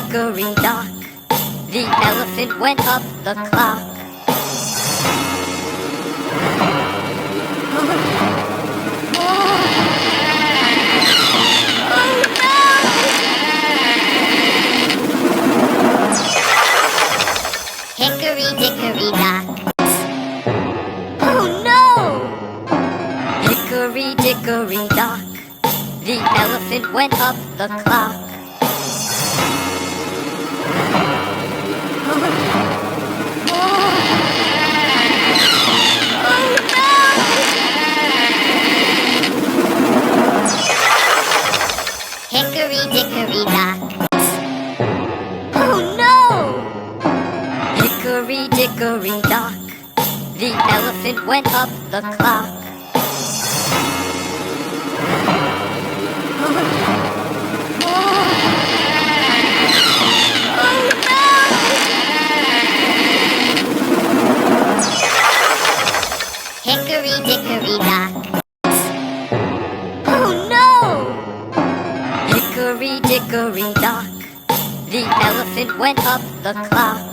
dickory, dock. The elephant went up the clock. Hickory, dickory, dock. Oh no! Hickory, dickory, dock. The elephant went up the clock. Hickory, dickory, dock. Oh no! Hickory, dickory, dock. The elephant went up the clock. Hickory, dickory, dock. Oh no! Hickory, dickory, dock. The elephant went up the clock.